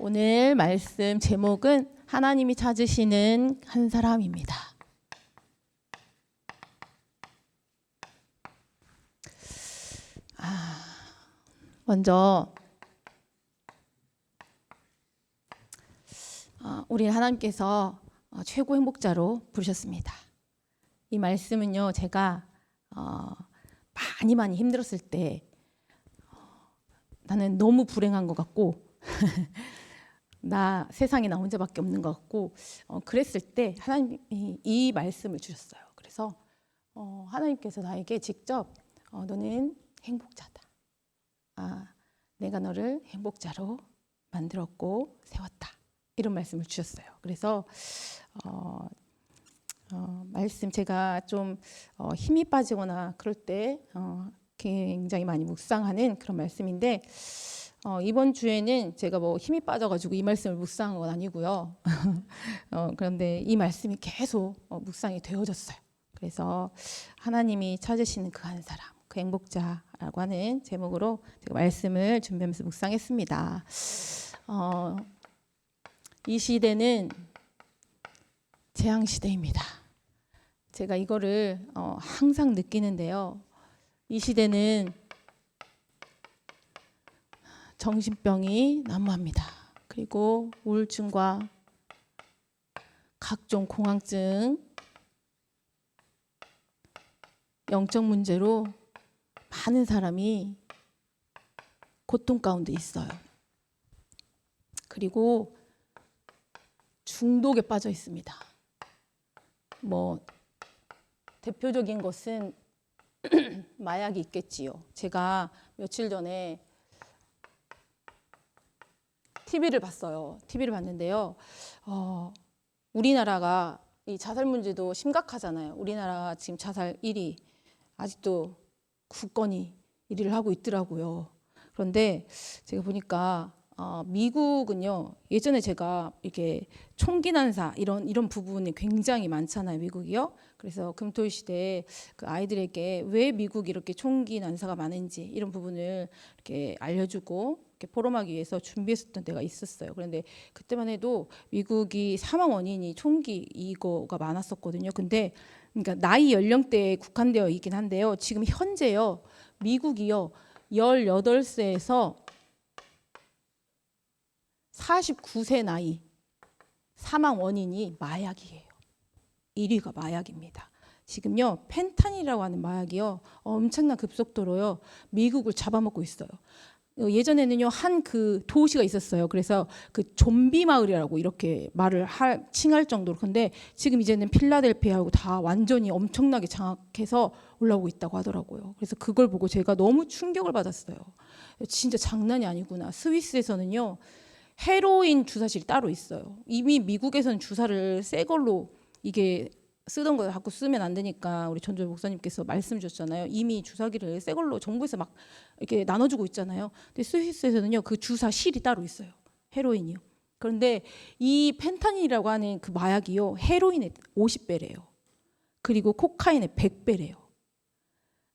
오늘 말씀 제목은 하나님이 찾으시는 한 사람입니다. 먼저 우리 하나님께서 최고 행복자로 부르셨습니다. 이 말씀은요, 제가 많이 힘들었을 때 나는 너무 불행한 것 같고 나 세상에 나 혼자밖에 없는 것 같고 그랬을 때 하나님이 이 말씀을 주셨어요. 그래서 하나님께서 나에게 직접 너는 행복자다. 내가 너를 행복자로 만들었고 세웠다. 이런 말씀을 주셨어요. 그래서 말씀 제가 좀 힘이 빠지거나 그럴 때 굉장히 많이 묵상하는 그런 말씀인데 이번 주에는 제가 뭐 힘이 빠져가지고 이 말씀을 묵상한 건 아니고요. 그런데 이 말씀이 계속 묵상이 되어졌어요. 그래서 하나님이 찾으시는 그 한 사람, 그 행복자라고 하는 제목으로 제가 말씀을 준비하면서 묵상했습니다. 이 시대는 재앙 시대입니다. 제가 이거를 항상 느끼는데요. 이 시대는 정신병이 난무합니다. 그리고 우울증과 각종 공황증, 영적 문제로 많은 사람이 고통 가운데 있어요. 그리고 중독에 빠져 있습니다. 뭐 대표적인 것은 마약이 있겠지요. 제가 며칠 전에 TV를 봤어요. TV를 봤는데요. 우리나라가 이 자살 문제도 심각하잖아요. 우리나라가 지금 자살 1위, 아직도 굳건히 1위를 하고 있더라고요. 그런데 제가 보니까 미국은요, 예전에 제가 이렇게 총기 난사 이런 부분이 굉장히 많잖아요, 미국이요. 그래서 금토일 시대에 그 아이들에게 왜 미국이 이렇게 총기 난사가 많은지 이런 부분을 이렇게 알려주고 이렇게 포럼하기 위해서 준비했었던 때가 있었어요. 그런데 그때만 해도 미국이 사망 원인이 총기 이거가 많았었거든요. 근데 그러니까 나이 연령대에 국한되어 있긴 한데요. 지금 현재요, 미국이요 18세에서 49세 나이 사망 원인이 마약이에요. 1위가 마약입니다. 지금요 펜타닐이라고 하는 마약이요 엄청난 급속도로요 미국을 잡아먹고 있어요. 예전에는요 한 그 도시가 있었어요. 그래서 그 좀비 마을이라고 이렇게 말을 칭할 정도로. 근데 지금 이제는 필라델피아하고 다 완전히 엄청나게 장악해서 올라오고 있다고 하더라고요. 그래서 그걸 보고 제가 너무 충격을 받았어요. 진짜 장난이 아니구나. 스위스에서는요 헤로인 주사실이 따로 있어요. 이미 미국에서는 주사를 새 걸로 이게 쓰던 거 자꾸 쓰면 안 되니까 우리 전조 목사님께서 말씀 주셨잖아요. 이미 주사기를 새 걸로 정부에서 막 이렇게 나눠주고 있잖아요. 근데 스위스에서는요 그 주사실이 따로 있어요. 헤로인이요. 그런데 이 펜타닐이라고 하는 그 마약이요 헤로인의 50배래요. 그리고 코카인의 100배래요.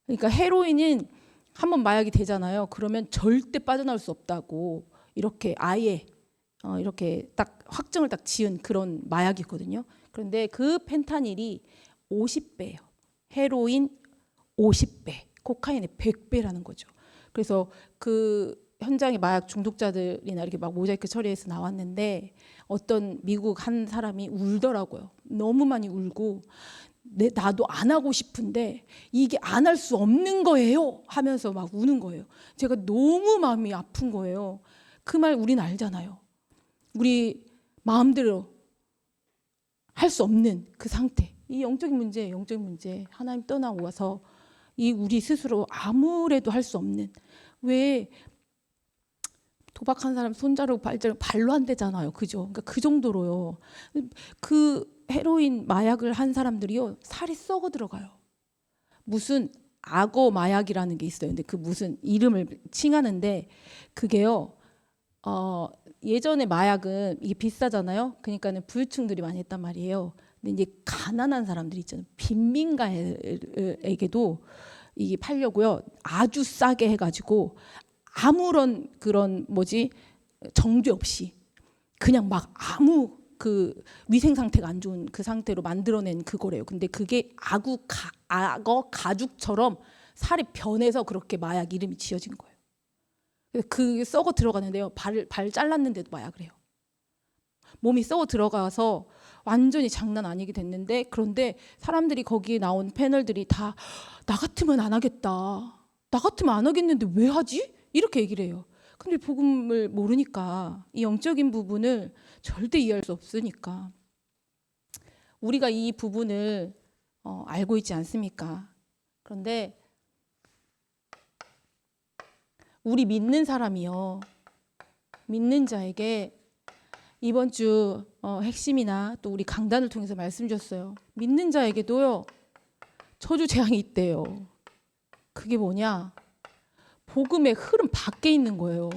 그러니까 헤로인은 한번 마약이 되잖아요. 그러면 절대 빠져나올 수 없다고 이렇게 아예 이렇게 딱 확정을 딱 지은 그런 마약이거든요. 그런데 그 펜타닐이 50배예요. 헤로인 50배, 코카인의 100배라는 거죠. 그래서 그 현장에 마약 중독자들이나 이렇게 막 모자이크 처리해서 나왔는데 어떤 미국 한 사람이 울더라고요. 너무 많이 울고 나도 안 하고 싶은데 이게 안 할 수 없는 거예요 하면서 막 우는 거예요. 제가 너무 마음이 아픈 거예요. 그 말 우리는 알잖아요. 우리 마음대로 할 수 없는 그 상태. 이 영적인 문제 하나님 떠나와서 이 우리 스스로 아무래도 할 수 없는. 왜 도박한 사람 손자르고 발자르고 발로 안 되잖아요. 그죠? 그러니까 그 정도로요. 그 헤로인 마약을 한 사람들이요 살이 썩어 들어가요. 무슨 악어 마약이라는 게 있어요. 근데 그 무슨 이름을 칭하는데 그게요 예전에 마약은 이게 비싸잖아요. 그러니까는 부유층들이 많이 했단 말이에요. 근데 이제 가난한 사람들 있잖아요. 빈민가에게도 이게 팔려고요. 아주 싸게 해가지고 아무런 그런 정죄 없이 그냥 막 아무 그 위생 상태가 안 좋은 그 상태로 만들어낸 그거래요. 근데 그게 악어 가죽처럼 살이 변해서 그렇게 마약 이름이 지어진 거예요. 그래서 그 썩어 들어가는데요. 발 잘랐는데도 마약을 해요. 몸이 썩어 들어가서 완전히 장난 아니게 됐는데, 그런데 사람들이 거기에 나온 패널들이 다 나 같으면 안 하겠다. 나 같으면 안 하겠는데 왜 하지? 이렇게 얘기를 해요. 근데 복음을 모르니까 이 영적인 부분을 절대 이해할 수 없으니까 우리가 이 부분을 알고 있지 않습니까? 그런데 우리 믿는 사람이요, 믿는 자에게 이번 주 핵심이나 또 우리 강단을 통해서 말씀 주셨어요. 믿는 자에게도요 저주 재앙이 있대요. 그게 뭐냐? 복음의 흐름 밖에 있는 거예요.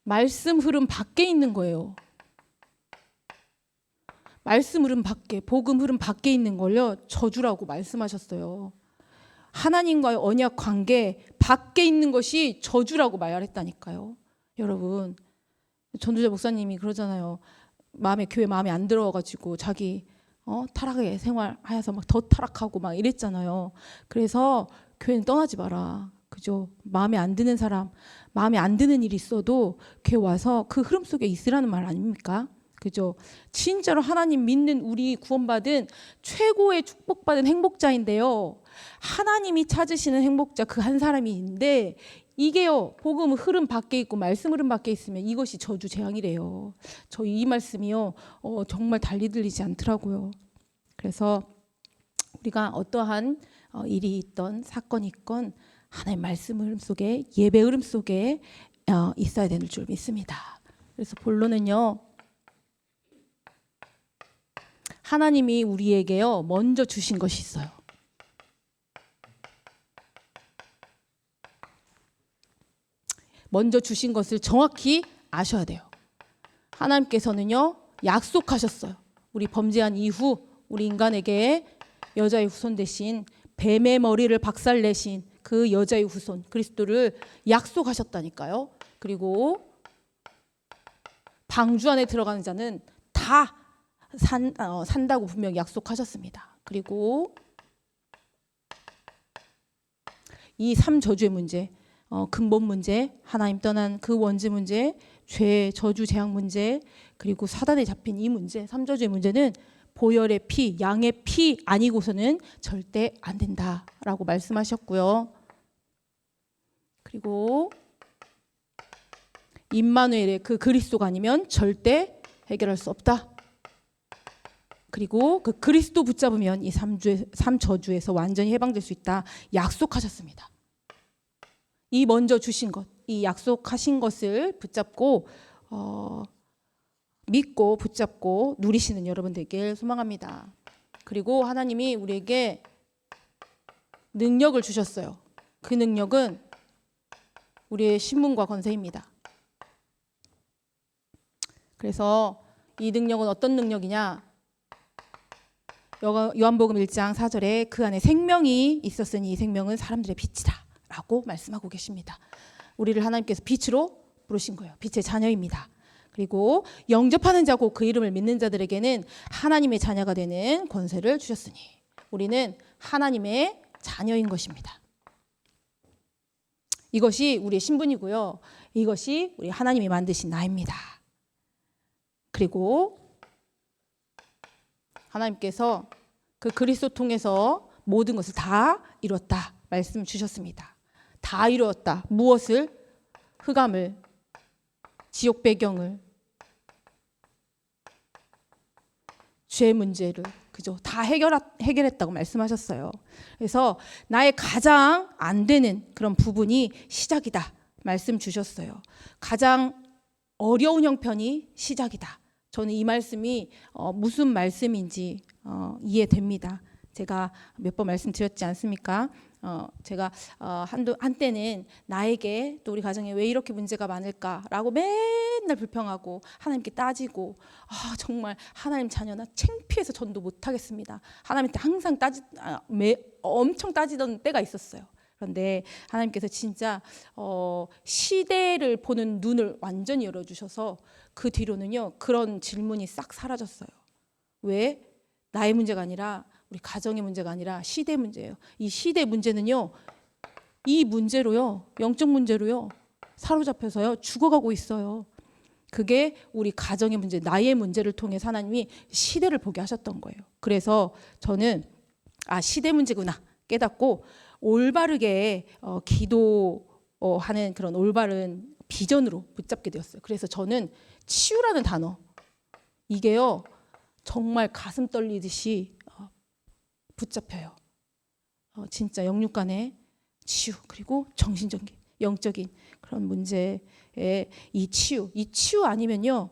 말씀 흐름 밖에 있는 거예요. 말씀 흐름 밖에, 복음 흐름 밖에 있는 걸요 저주라고 말씀하셨어요. 하나님과의 언약 관계 밖에 있는 것이 저주라고 말했다니까요. 여러분, 전도자 목사님이 그러잖아요. 교회 마음에 안 들어가지고 자기 타락의 생활하여서 막 더 타락하고 막 이랬잖아요. 그래서 교회는 떠나지 마라. 그죠? 마음에 안 드는 사람, 마음에 안 드는 일이 있어도 교회 와서 그 흐름 속에 있으라는 말 아닙니까? 그죠? 진짜로 하나님 믿는 우리 구원받은 최고의 축복받은 행복자인데요. 하나님이 찾으시는 행복자 그 한 사람이 있는데 이게요 복음 흐름 밖에 있고 말씀 흐름 밖에 있으면 이것이 저주 재앙이래요. 저 이 말씀이요 정말 달리 들리지 않더라고요. 그래서 우리가 어떠한 일이 있던 사건이 있건 하나님 말씀 흐름 속에, 예배 흐름 속에 있어야 되는 줄 믿습니다. 그래서 본론은요, 하나님이 우리에게요 먼저 주신 것이 있어요. 먼저 주신 것을 정확히 아셔야 돼요. 하나님께서는요 약속하셨어요. 우리 범죄한 이후 우리 인간에게 여자의 후손 대신 뱀의 머리를 박살내신 그 여자의 후손 그리스도를 약속하셨다니까요. 그리고 방주 안에 들어가는 자는 다 산다고 분명히 약속하셨습니다. 그리고 이 3저주의 문제, 근본 문제, 하나님 떠난 그 원죄 문제, 죄, 저주, 재앙 문제, 그리고 사단에 잡힌 이 문제, 3저주의 문제는 보혈의 피, 양의 피 아니고서는 절대 안 된다라고 말씀하셨고요. 그리고 임마누엘의 그 그리스도가 아니면 절대 해결할 수 없다. 그리고 그 그리스도 붙잡으면 이 3저주에서 완전히 해방될 수 있다 약속하셨습니다. 이 먼저 주신 것, 이 약속하신 것을 붙잡고 믿고 붙잡고 누리시는 여러분 되길 소망합니다. 그리고 하나님이 우리에게 능력을 주셨어요. 그 능력은 우리의 신분과 권세입니다. 그래서 이 능력은 어떤 능력이냐? 요한복음 1장 4절에 그 안에 생명이 있었으니 이 생명은 사람들의 빛이다 라고 말씀하고 계십니다. 우리를 하나님께서 빛으로 부르신 거예요. 빛의 자녀입니다. 그리고 영접하는 자고 그 이름을 믿는 자들에게는 하나님의 자녀가 되는 권세를 주셨으니 우리는 하나님의 자녀인 것입니다. 이것이 우리의 신분이고요. 이것이 우리 하나님이 만드신 나입니다. 그리고 하나님께서 그 그리스도 통해서 모든 것을 다 이뤘다 말씀 주셨습니다. 다 이루었다. 무엇을? 흑암을, 지옥 배경을, 죄 문제를, 그죠? 다 해결했다고 말씀하셨어요. 그래서 나의 가장 안 되는 그런 부분이 시작이다 말씀 주셨어요. 가장 어려운 형편이 시작이다. 저는 이 말씀이 무슨 말씀인지 이해됩니다. 제가 몇 번 말씀드렸지 않습니까? 제가 한때는 나에게 또 우리 가정에 왜 이렇게 문제가 많을까라고 맨날 불평하고 하나님께 따지고 정말 하나님 자녀나 창피해서 전도 못하겠습니다. 하나님한테 항상 엄청 따지던 때가 있었어요. 그런데 하나님께서 진짜 시대를 보는 눈을 완전히 열어주셔서 그 뒤로는요 그런 질문이 싹 사라졌어요. 왜? 나의 문제가 아니라 우리 가정의 문제가 아니라 시대 문제예요. 이 시대 문제는요 이 문제로요 영적 문제로요 사로잡혀서요 죽어가고 있어요. 그게 우리 가정의 문제, 나의 문제를 통해 하나님이 시대를 보게 하셨던 거예요. 그래서 저는 시대 문제구나 깨닫고 올바르게 기도하는 그런 올바른 비전으로 붙잡게 되었어요. 그래서 저는 치유라는 단어 이게요 정말 가슴 떨리듯이 붙잡혀요. 진짜 영육 간의 치유 그리고 정신적인 영적인 그런 문제의 이 치유 아니면요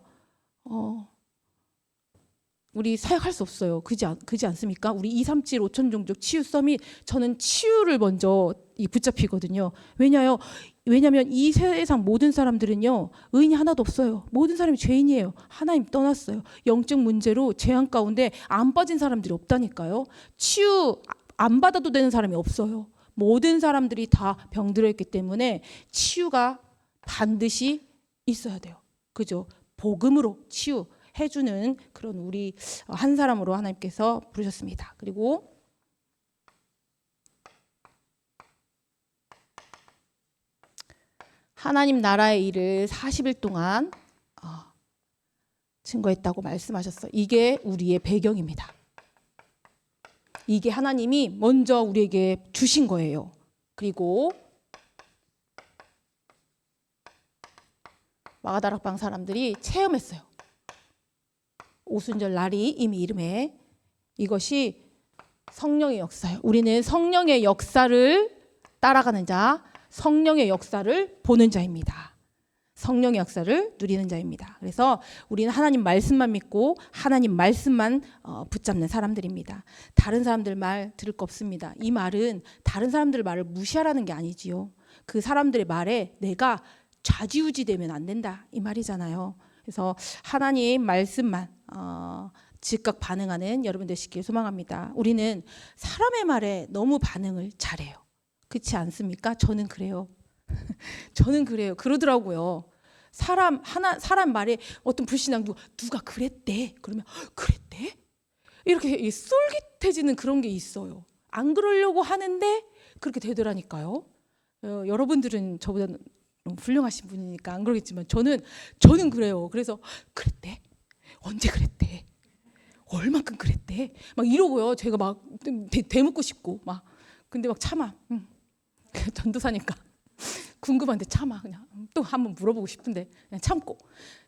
우리 사역할 수 없어요. 그지 않습니까? 우리 237 5천 종족 치유 서밋 저는 치유를 먼저 붙잡히거든요. 왜냐하면 이 세상 모든 사람들은요 의인이 하나도 없어요. 모든 사람이 죄인이에요. 하나님 떠났어요. 영적 문제로 재앙 가운데 안 빠진 사람들이 없다니까요. 치유 안 받아도 되는 사람이 없어요. 모든 사람들이 다 병들어 있기 때문에 치유가 반드시 있어야 돼요. 그죠? 복음으로 치유해주는 그런 우리 한 사람으로 하나님께서 부르셨습니다. 그리고 하나님 나라의 일을 40일 동안 증거했다고 말씀하셨어요. 이게 우리의 배경입니다. 이게 하나님이 먼저 우리에게 주신 거예요. 그리고 마가다락방 사람들이 체험했어요. 오순절 날이 이미 이름에 이것이 성령의 역사예요. 우리는 성령의 역사를 따라가는 자, 성령의 역사를 보는 자입니다. 성령의 역사를 누리는 자입니다. 그래서 우리는 하나님 말씀만 믿고 하나님 말씀만 붙잡는 사람들입니다. 다른 사람들 말 들을 거 없습니다. 이 말은 다른 사람들 말을 무시하라는 게 아니지요. 그 사람들의 말에 내가 좌지우지 되면 안 된다 이 말이잖아요. 그래서 하나님 말씀만 즉각 반응하는 여러분 되시길 소망합니다. 우리는 사람의 말에 너무 반응을 잘해요. 그렇지 않습니까? 저는 그래요. 저는 그래요. 그러더라고요. 사람 말에 어떤 불신앙 누가 그랬대. 그러면 그랬대? 이렇게 쏠깃해지는 그런 게 있어요. 안 그러려고 하는데 그렇게 되더라니까요. 여러분들은 저보다 훌륭하신 분이니까 안 그러겠지만 저는 그래요. 그래서 그랬대? 언제 그랬대? 얼만큼 그랬대? 막 이러고요. 제가 막 대묻고 싶고 막 근데 막 참아. 전도사니까 궁금한데 참아. 그냥 또 한번 물어보고 싶은데 그냥 참고.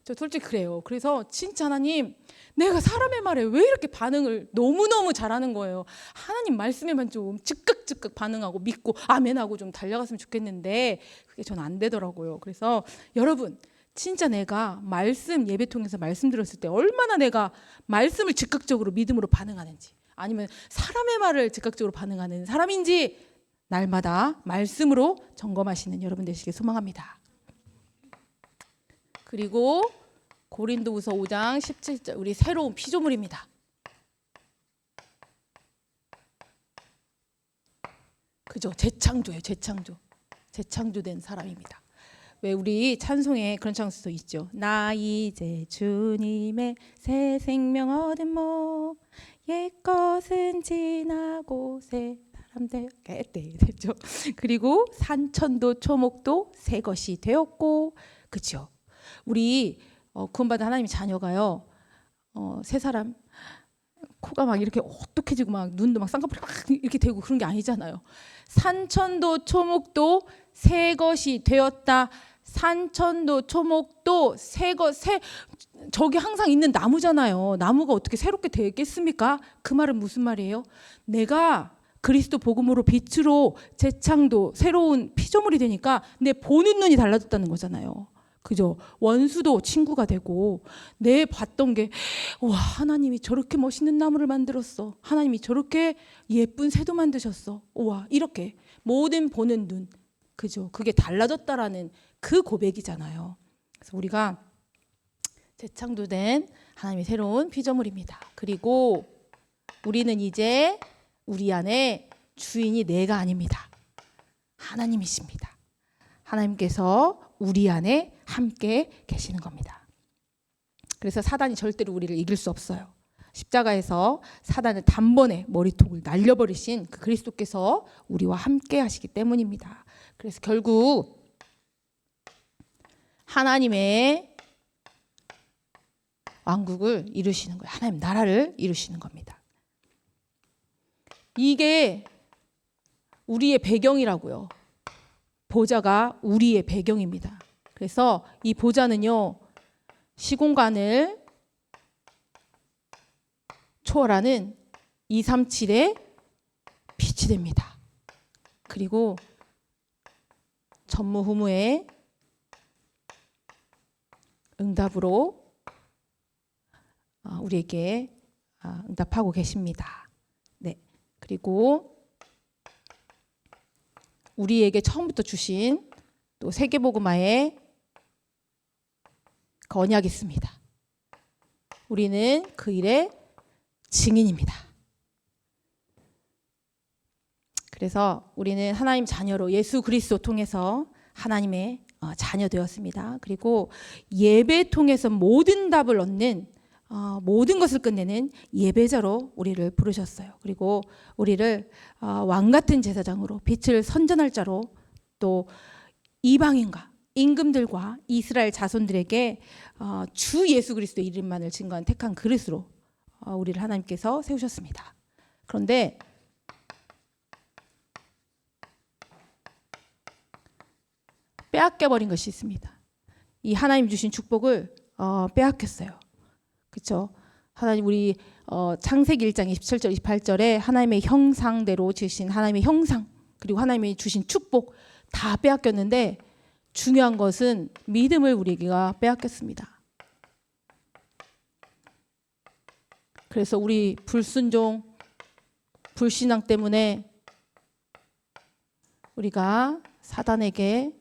저 솔직히 그래요. 그래서 진짜 하나님 내가 사람의 말에 왜 이렇게 반응을 너무너무 잘하는 거예요. 하나님 말씀에만 좀 즉각 반응하고 믿고 아멘하고 좀 달려갔으면 좋겠는데 그게 전 안 되더라고요. 그래서 여러분 진짜 내가 말씀 예배 통해서 말씀 들었을 때 얼마나 내가 말씀을 즉각적으로 믿음으로 반응하는지 아니면 사람의 말을 즉각적으로 반응하는 사람인지 날마다 말씀으로 점검하시는 여러분 되시길 소망합니다. 그리고 고린도후서 5장 17절 우리 새로운 피조물입니다. 그죠? 재창조예요. 재창조된 사람입니다. 왜 우리 찬송에 그런 찬송도 있죠. 나 이제 주님의 새 생명 얻은 몸 옛것은 지나고 새 됐죠. 그리고 산천도 초목도 새 것이 되었고, 그렇죠. 우리 구원받은 하나님의 자녀가요, 새 사람 코가 막 이렇게 오똑해지고 막 눈도 막 쌍꺼풀이 막 이렇게 되고 그런 게 아니잖아요. 산천도 초목도 새 것이 되었다. 산천도 초목도 새 저기 항상 있는 나무잖아요. 나무가 어떻게 새롭게 되겠습니까? 그 말은 무슨 말이에요? 내가 그리스도 복음으로 빛으로 재창도 새로운 피조물이 되니까 내 보는 눈이 달라졌다는 거잖아요. 그죠? 원수도 친구가 되고 내 봤던 게 와 하나님이 저렇게 멋있는 나무를 만들었어. 하나님이 저렇게 예쁜 새도 만드셨어. 와 이렇게 모든 보는 눈 그죠? 그게 달라졌다라는 그 고백이잖아요. 그래서 우리가 재창조된 하나님의 새로운 피조물입니다. 그리고 우리는 이제 우리 안에 주인이 내가 아닙니다. 하나님이십니다. 하나님께서 우리 안에 함께 계시는 겁니다. 그래서 사단이 절대로 우리를 이길 수 없어요. 십자가에서 사단을 단번에 머리통을 날려버리신 그 그리스도께서 우리와 함께 하시기 때문입니다. 그래서 결국 하나님의 왕국을 이루시는 거예요. 하나님 나라를 이루시는 겁니다. 이게 우리의 배경이라고요. 보좌가 우리의 배경입니다. 그래서 이 보좌는요, 시공간을 초월하는 237의 빛이 됩니다. 그리고 전무후무의 응답으로 우리에게 응답하고 계십니다. 네. 그리고 우리에게 처음부터 주신 또 세계복음화의 그 언약이 있습니다. 우리는 그 일의 증인입니다. 그래서 우리는 하나님 자녀로 예수 그리스도 통해서 하나님의 자녀 되었습니다. 그리고 예배 통해서 모든 답을 얻는 모든 것을 끝내는 예배자로 우리를 부르셨어요. 그리고 우리를 왕 같은 제사장으로 빛을 선전할 자로 또 이방인과 임금들과 이스라엘 자손들에게 주 예수 그리스도의 이름만을 증거한 택한 그릇으로 우리를 하나님께서 세우셨습니다. 그런데 빼앗겨버린 것이 있습니다. 이 하나님 주신 축복을 빼앗겼어요. 그렇죠? 하나님 우리 창세기 1장 27절 28절에 하나님의 형상대로 주신 하나님의 형상 그리고 하나님이 주신 축복 다 빼앗겼는데 중요한 것은 믿음을 우리가 빼앗겼습니다. 그래서 우리 불순종, 불신앙 때문에 우리가 사단에게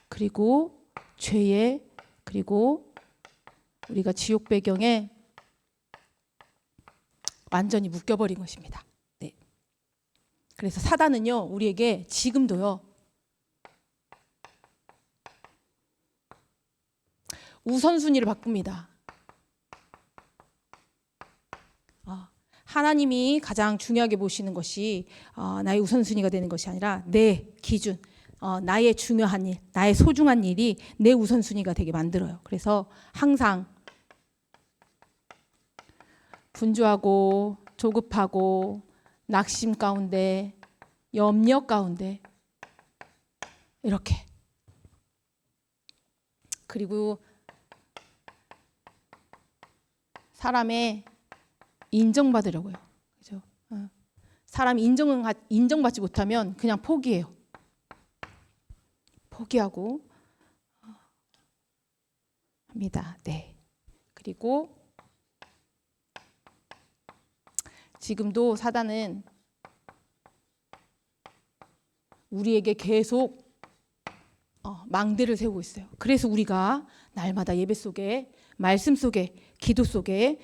그리고 죄에 그리고 우리가 지옥 배경에 완전히 묶여버린 것입니다. 네. 그래서 사단은요 우리에게 지금도요 우선순위를 바꿉니다. 하나님이 가장 중요하게 보시는 것이 나의 우선순위가 되는 것이 아니라 내 기준, 나의 중요한 일, 나의 소중한 일이 내 우선순위가 되게 만들어요. 그래서 항상 분주하고 조급하고 낙심 가운데 염려 가운데 이렇게 그리고 사람의 인정받으려고요. 그죠? 사람이 인정받지 못하면 그냥 포기해요. 포기하고 합니다. 네. 그리고 지금도 사단은 우리에게 계속 망대를 세우고 있어요. 그래서 우리가 날마다 예배 속에 말씀 속에 기도 속에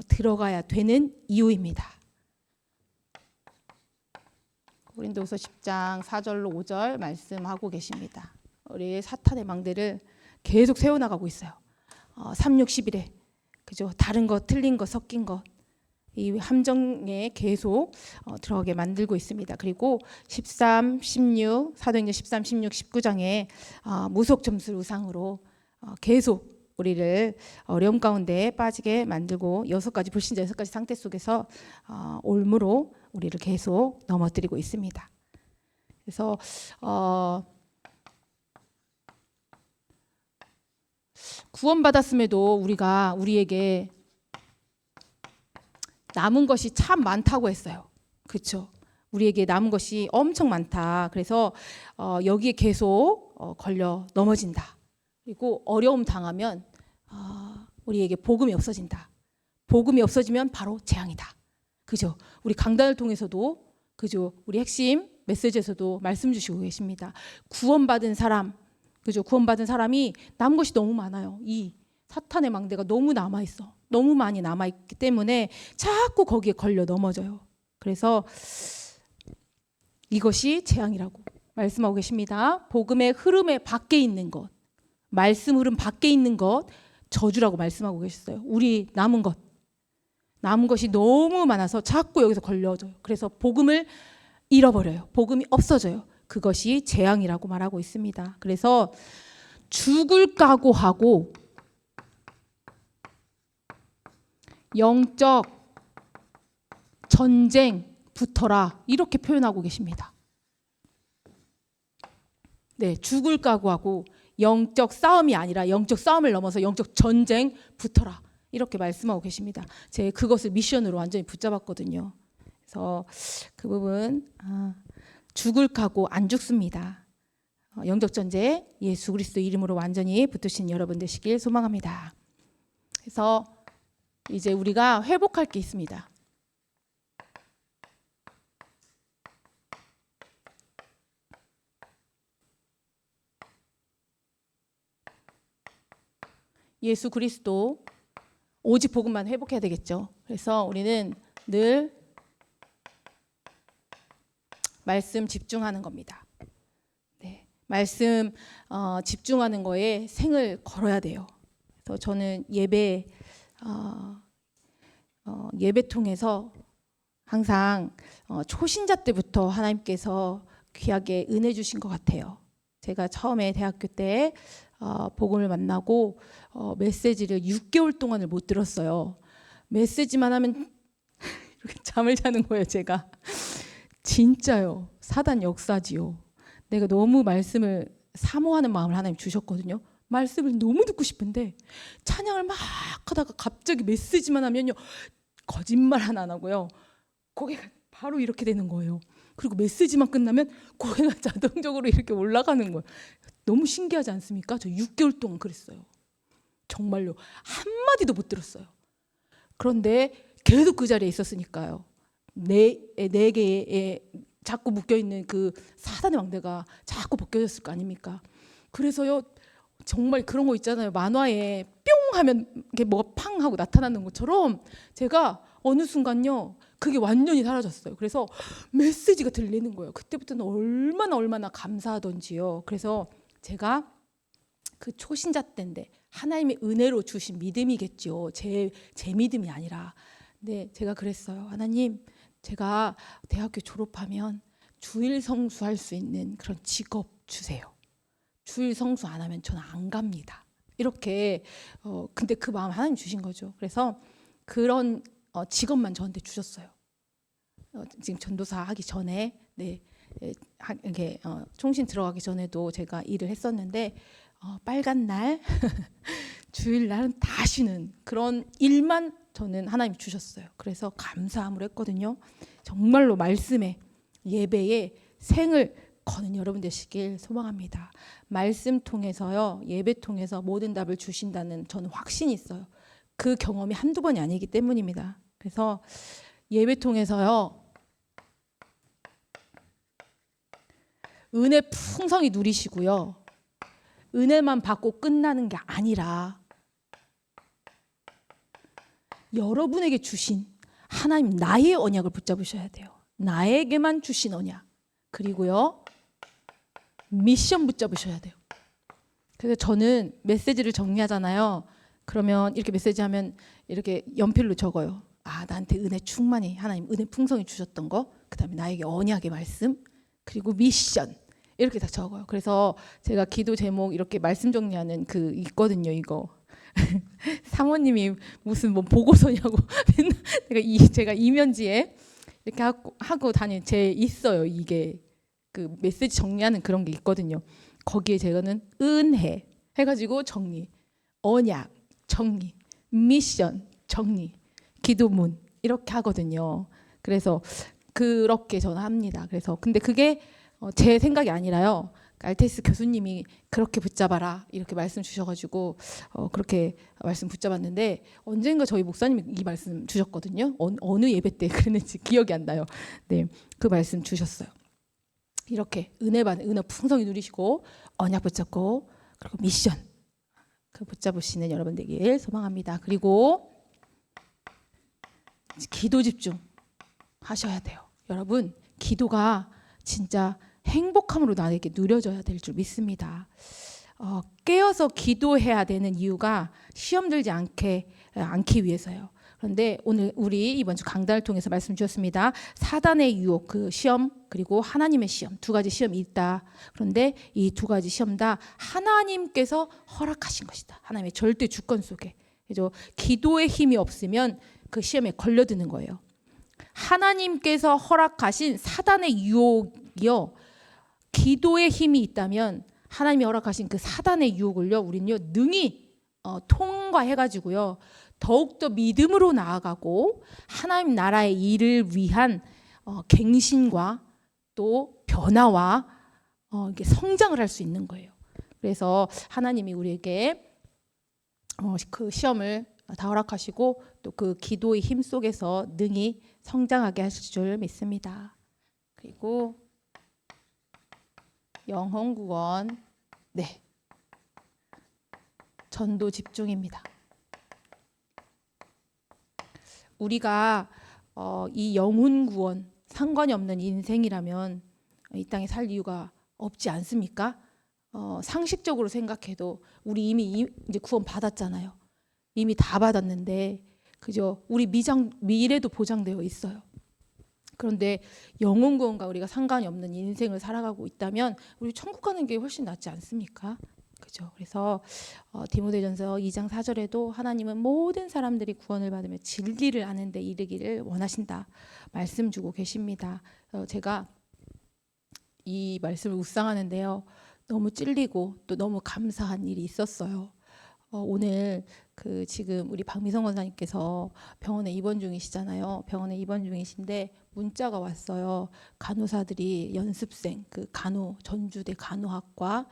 들어가야 되는 이유입니다. 고린도후서 10장 4절로 5절 말씀하고 계십니다. 우리 사탄의 망대를 계속 세워나가고 있어요. 361에 그죠? 다른 것, 틀린 것, 섞인 것 이 함정에 계속 들어가게 만들고 있습니다. 그리고 13, 16 사도행전 13, 16, 19장에 무속 점술 우상으로 계속 우리를 어려움 가운데 빠지게 만들고 6가지 불신자 6가지 상태 속에서 올무로 우리를 계속 넘어뜨리고 있습니다. 그래서 구원받았음에도 우리에게 남은 것이 참 많다고 했어요. 그렇죠? 우리에게 남은 것이 엄청 많다. 그래서 여기에 계속 걸려 넘어진다. 그리고 어려움 당하면 우리에게 복음이 없어진다. 복음이 없어지면 바로 재앙이다. 그죠? 우리 강단을 통해서도 그죠? 우리 핵심 메시지에서도 말씀 주시고 계십니다. 구원받은 사람, 그죠? 구원받은 사람이 남은 것이 너무 많아요. 이 사탄의 망대가 너무 남아 있어. 너무 많이 남아 있기 때문에 자꾸 거기에 걸려 넘어져요. 그래서 이것이 재앙이라고 말씀하고 계십니다. 복음의 흐름에 밖에 있는 것, 말씀 흐름 밖에 있는 것 저주라고 말씀하고 계셨어요. 우리 남은 것이 너무 많아서 자꾸 여기서 걸려져요. 그래서 복음을 잃어버려요. 복음이 없어져요. 그것이 재앙이라고 말하고 있습니다. 그래서 죽을 각오하고 영적 전쟁 붙어라 이렇게 표현하고 계십니다. 네, 죽을 각오하고 영적 싸움이 아니라 영적 싸움을 넘어서 영적 전쟁 붙어라 이렇게 말씀하고 계십니다. 제가 그것을 미션으로 완전히 붙잡았거든요. 그래서 그 부분 죽을 각오 안 죽습니다. 영적 전쟁 예수 그리스도 이름으로 완전히 붙으신 여러분 되시길 소망합니다. 그래서 이제 우리가 회복할 게 있습니다. 예수 그리스도 오직 복음만 회복해야 되겠죠. 그래서 우리는 늘 말씀 집중하는 겁니다. 네, 말씀 집중하는 거에 생을 걸어야 돼요. 그래서 저는 예배 통해서 항상 초신자 때부터 하나님께서 귀하게 은혜 주신 것 같아요. 제가 처음에 대학교 때 복음을 만나고 메시지를 6개월 동안을 못 들었어요. 메시지만 하면 이렇게 잠을 자는 거예요. 제가 진짜요. 사단 역사지요. 내가 너무 말씀을 사모하는 마음을 하나님 주셨거든요. 말씀을 너무 듣고 싶은데 찬양을 막 하다가 갑자기 메시지만 하면요. 거짓말 하나 안 하고요. 고개가 바로 이렇게 되는 거예요. 그리고 메시지만 끝나면 고개가 자동적으로 이렇게 올라가는 거예요. 너무 신기하지 않습니까? 저 6개월 동안 그랬어요. 정말로 한마디도 못 들었어요. 그런데 계속 그 자리에 있었으니까요. 내 개에 자꾸 묶여있는 그 사단의 왕대가 자꾸 벗겨졌을 거 아닙니까? 그래서요. 정말 그런 거 있잖아요. 만화에 뿅 하면 이게 뭐가 팡 하고 나타나는 것처럼 제가 어느 순간요. 그게 완전히 사라졌어요. 그래서 메시지가 들리는 거예요. 그때부터는 얼마나 감사하던지요. 그래서 제가 그 초신자 때인데 하나님의 은혜로 주신 믿음이겠죠. 제 믿음이 아니라. 근데 제가 그랬어요. 하나님, 제가 대학교 졸업하면 주일 성수할 수 있는 그런 직업 주세요. 주일 성수 안 하면 저는 안 갑니다. 이렇게 근데 그 마음 하나님 주신 거죠. 그래서 그런 직업만 저한테 주셨어요. 지금 전도사 하기 전에 이게 총신 들어가기 전에도 제가 일을 했었는데 빨간 날 주일 날은 다 쉬는 그런 일만 저는 하나님 주셨어요. 그래서 감사함으로 했거든요. 정말로 말씀에 예배에 생을 거는 여러분 되시길 소망합니다. 말씀 통해서요. 예배 통해서 모든 답을 주신다는 저는 확신이 있어요. 그 경험이 한두 번이 아니기 때문입니다. 그래서 예배 통해서요. 은혜 풍성히 누리시고요. 은혜만 받고 끝나는 게 아니라 여러분에게 주신 하나님 나의 언약을 붙잡으셔야 돼요. 나에게만 주신 언약. 그리고요. 미션 붙잡으셔야 돼요. 그래서 저는 메시지를 정리하잖아요. 그러면 이렇게 메시지하면 이렇게 연필로 적어요. 나한테 은혜 충만히 하나님 은혜 풍성히 주셨던 거, 그다음에 나에게 언약의 말씀, 그리고 미션 이렇게 다 적어요. 그래서 제가 기도 제목 이렇게 말씀 정리하는 그 있거든요. 이거 사모님이 무슨 뭐 보고서냐고 제가 이면지에 이렇게 하고 다니는 제 있어요. 이게 그 메시지 정리하는 그런 게 있거든요. 거기에 제가는 은혜 해가지고 정리, 언약 정리, 미션 정리, 기도문 이렇게 하거든요. 그래서 그렇게 저는 합니다. 그래서 근데 그게 제 생각이 아니라요. 알테스 교수님이 그렇게 붙잡아라 이렇게 말씀 주셔가지고 그렇게 말씀 붙잡았는데 언젠가 저희 목사님이 이 말씀 주셨거든요. 어느 예배 때 그랬는지 기억이 안 나요. 네, 그 말씀 주셨어요. 이렇게 은혜 풍성히 누리시고 언약 붙잡고 그리고 미션 그 붙잡으시는 여러분 되길 소망합니다. 그리고 기도 집중 하셔야 돼요. 여러분 기도가 진짜 행복함으로 나에게 누려져야 될 줄 믿습니다. 깨어서 기도해야 되는 이유가 시험 들지 않기 위해서요. 그런데 오늘 우리 이번 주 강단을 통해서 말씀 주셨습니다. 사단의 유혹, 그 시험, 그리고 하나님의 시험, 두 가지 시험이 있다. 그런데 이 두 가지 시험 다 하나님께서 허락하신 것이다. 하나님의 절대 주권 속에. 그래서 기도의 힘이 없으면 그 시험에 걸려드는 거예요. 하나님께서 허락하신 사단의 유혹이요, 기도의 힘이 있다면 하나님이 허락하신 그 사단의 유혹을요, 우리는요 능히 통과해가지고요 더욱더 믿음으로 나아가고 하나님 나라의 일을 위한 갱신과 또 변화와 이게 성장을 할 수 있는 거예요. 그래서 하나님이 우리에게 그 시험을 다 허락하시고 또 그 기도의 힘 속에서 능히 성장하게 하실 줄 믿습니다. 그리고 영혼구원, 네, 전도 집중입니다. 우리가 이 영혼구원 상관이 없는 인생이라면 이 땅에 살 이유가 없지 않습니까? 상식적으로 생각해도 우리 이미 이제 구원 받았잖아요. 이미 다 받았는데 그죠? 우리 미래도 보장되어 있어요. 그런데 영혼 구원과 우리가 상관이 없는 인생을 살아가고 있다면 우리 천국 가는 게 훨씬 낫지 않습니까? 그죠? 그래서 디모데전서 2장 4절에도 하나님은 모든 사람들이 구원을 받으며 진리를 아는 데 이르기를 원하신다 말씀 주고 계십니다. 제가 이 말씀을 묵상하는데요, 너무 찔리고 또 너무 감사한 일이 있었어요. 오늘 지금 우리 박미성 권사님께서 병원에 입원 중이시잖아요. 병원에 입원 중이신데 문자가 왔어요. 간호사들이 연습생, 전주대 간호학과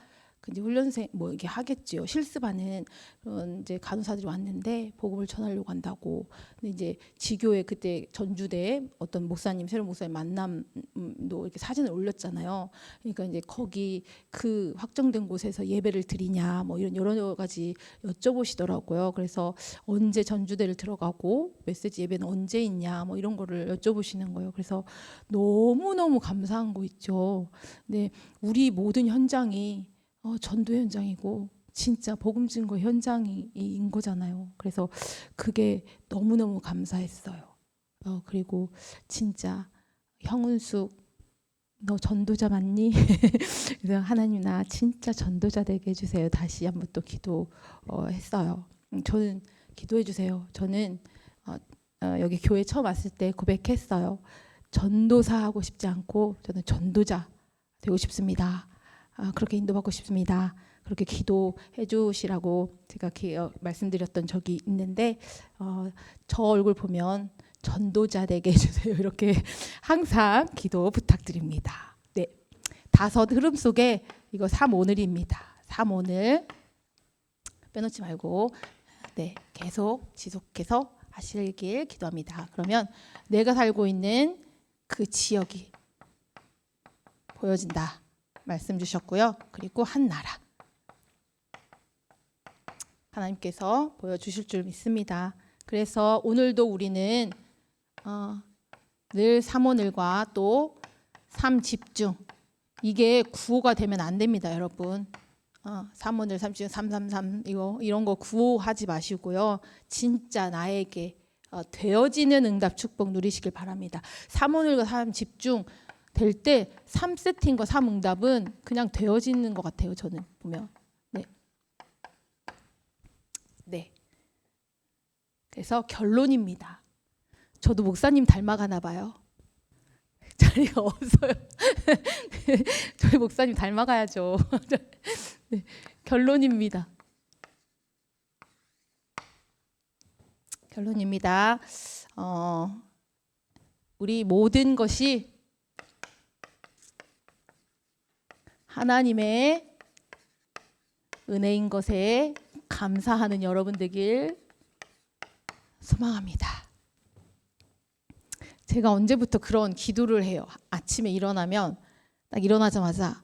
이제 훈련생 이게 하겠지요. 실습하는 그런 이제 간호사들이 왔는데 복음을 전하려고 한다고. 근데 이제 지교에 그때 전주대 어떤 목사님, 새로운 목사님 만남도 이렇게 사진을 올렸잖아요. 그러니까 이제 거기 그 확정된 곳에서 예배를 드리냐 이런 여러 가지 여쭤보시더라고요. 그래서 언제 전주대를 들어가고 메시지 예배는 언제 있냐 이런 거를 여쭤보시는 거예요. 그래서 너무너무 감사한 거 있죠. 근데 우리 모든 현장이 전도 현장이고 진짜 복음 증거 현장인 거잖아요. 그래서 그게 너무너무 감사했어요. 그리고 진짜 형은숙, 너 전도자 맞니? 그래서 하나님 나 진짜 전도자 되게 해주세요. 다시 한번 또 기도했어요. 저는 기도해 주세요. 저는 여기 교회 처음 왔을 때 고백했어요. 전도사 하고 싶지 않고 저는 전도자 되고 싶습니다. 그렇게 인도받고 싶습니다. 그렇게 기도해 주시라고 제가 말씀드렸던 적이 있는데 저 얼굴 보면 전도자 되게 해주세요. 이렇게 항상 기도 부탁드립니다. 네, 5 흐름 속에 이거 3오늘입니다. 3오늘 빼놓지 말고 네, 계속 지속해서 하시길 기도합니다. 그러면 내가 살고 있는 그 지역이 보여진다 말씀 주셨고요. 그리고 한 나라 하나님께서 보여주실 줄 믿습니다. 그래서 오늘도 우리는 늘 3오늘과 또 3집중, 이게 구호가 되면 안 됩니다, 여러분. 3오늘 3집중 333 이런 거 구호하지 마시고요. 진짜 나에게 되어지는 응답 축복 누리시길 바랍니다. 3오늘과 3집중 될 때 3세팅과 3응답은 그냥 되어지는 것 같아요. 저는 보면. 네. 그래서 결론입니다. 저도 목사님 닮아가나 봐요. 자리가 없어요. 저희 목사님 닮아가야죠. 네. 결론입니다. 우리 모든 것이 하나님의 은혜인 것에 감사하는 여러분 되길 소망합니다. 제가 언제부터 그런 기도를 해요. 아침에 일어나면 딱 일어나자마자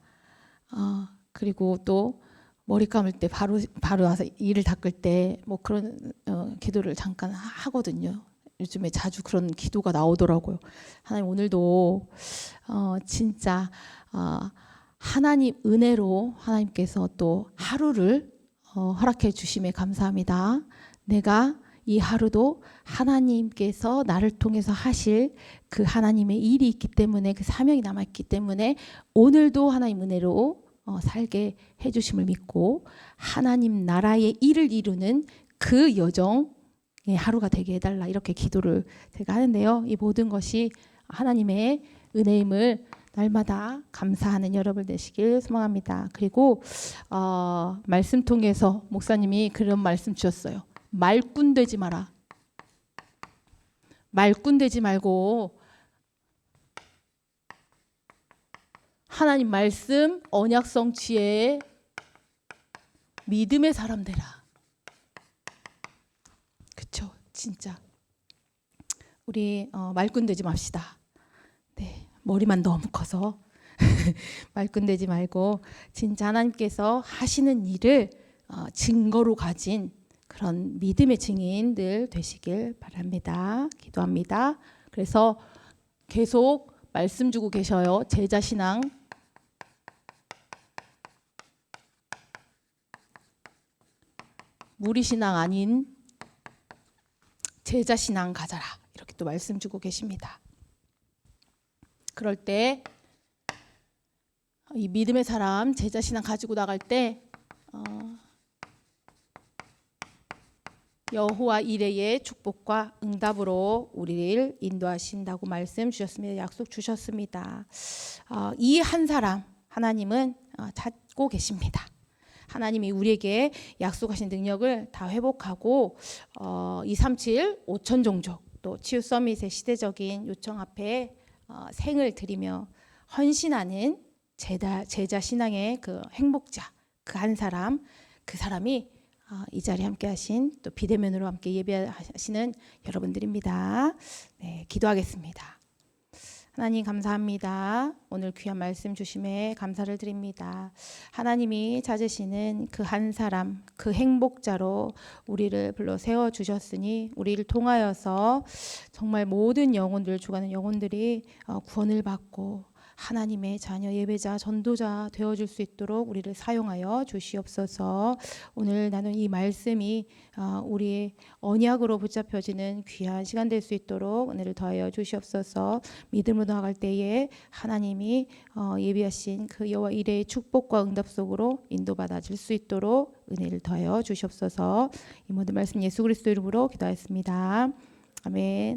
그리고 또 머리 감을 때 바로 와서 이를 닦을 때 그런 기도를 잠깐 하거든요. 요즘에 자주 그런 기도가 나오더라고요. 하나님 오늘도 진짜 하나님 은혜로 하나님께서 또 하루를 허락해 주심에 감사합니다. 내가 이 하루도 하나님께서 나를 통해서 하실 그 하나님의 일이 있기 때문에, 그 사명이 남아있기 때문에 오늘도 하나님 은혜로 살게 해주심을 믿고 하나님 나라의 일을 이루는 그 여정의 하루가 되게 해달라, 이렇게 기도를 제가 하는데요. 이 모든 것이 하나님의 은혜임을 날마다 감사하는 여러분 되시길 소망합니다. 그리고 말씀 통해서 목사님이 그런 말씀 주셨어요. 말꾼 되지 마라. 말꾼 되지 말고 하나님 말씀 언약성 지혜에 믿음의 사람 되라. 그쵸? 진짜 우리 말꾼 되지 맙시다. 네, 머리만 너무 커서 말꾼 되지 말고 진짜 하나님께서 하시는 일을 증거로 가진 그런 믿음의 증인들 되시길 바랍니다. 기도합니다. 그래서 계속 말씀 주고 계셔요. 제자신앙. 무리신앙 아닌 제자신앙 가져라. 이렇게 또 말씀 주고 계십니다. 그럴 때 이 믿음의 사람 제자신앙 가지고 나갈 때 여호와 이레의 축복과 응답으로 우리를 인도하신다고 말씀 주셨습니다. 약속 주셨습니다. 이 한 사람 하나님은 찾고 계십니다. 하나님이 우리에게 약속하신 능력을 다 회복하고 237 5천 종족 또 치유 서밋의 시대적인 요청 앞에 생을 드리며 헌신하는 제자 신앙의 그 행복자, 그 한 사람, 그 사람이 이 자리에 함께 하신 또 비대면으로 함께 예배하시는 여러분들입니다. 네, 기도하겠습니다. 하나님 감사합니다. 오늘 귀한 말씀 주심에 감사를 드립니다. 하나님이 찾으시는 그 한 사람, 그 행복자로 우리를 불러 세워 주셨으니 우리를 통하여서 정말 모든 영혼들, 죽어가는 영혼들이 구원을 받고 하나님의 자녀, 예배자, 전도자 되어줄 수 있도록 우리를 사용하여 주시옵소서. 오늘 나는 이 말씀이 우리의 언약으로 붙잡혀지는 귀한 시간 될 수 있도록 은혜를 더하여 주시옵소서. 믿음으로 나아갈 때에 하나님이 예비하신 그 여호와 이레의 축복과 응답 속으로 인도받아질 수 있도록 은혜를 더하여 주시옵소서. 이 모든 말씀 예수 그리스도 이름으로 기도하였습니다. 아멘.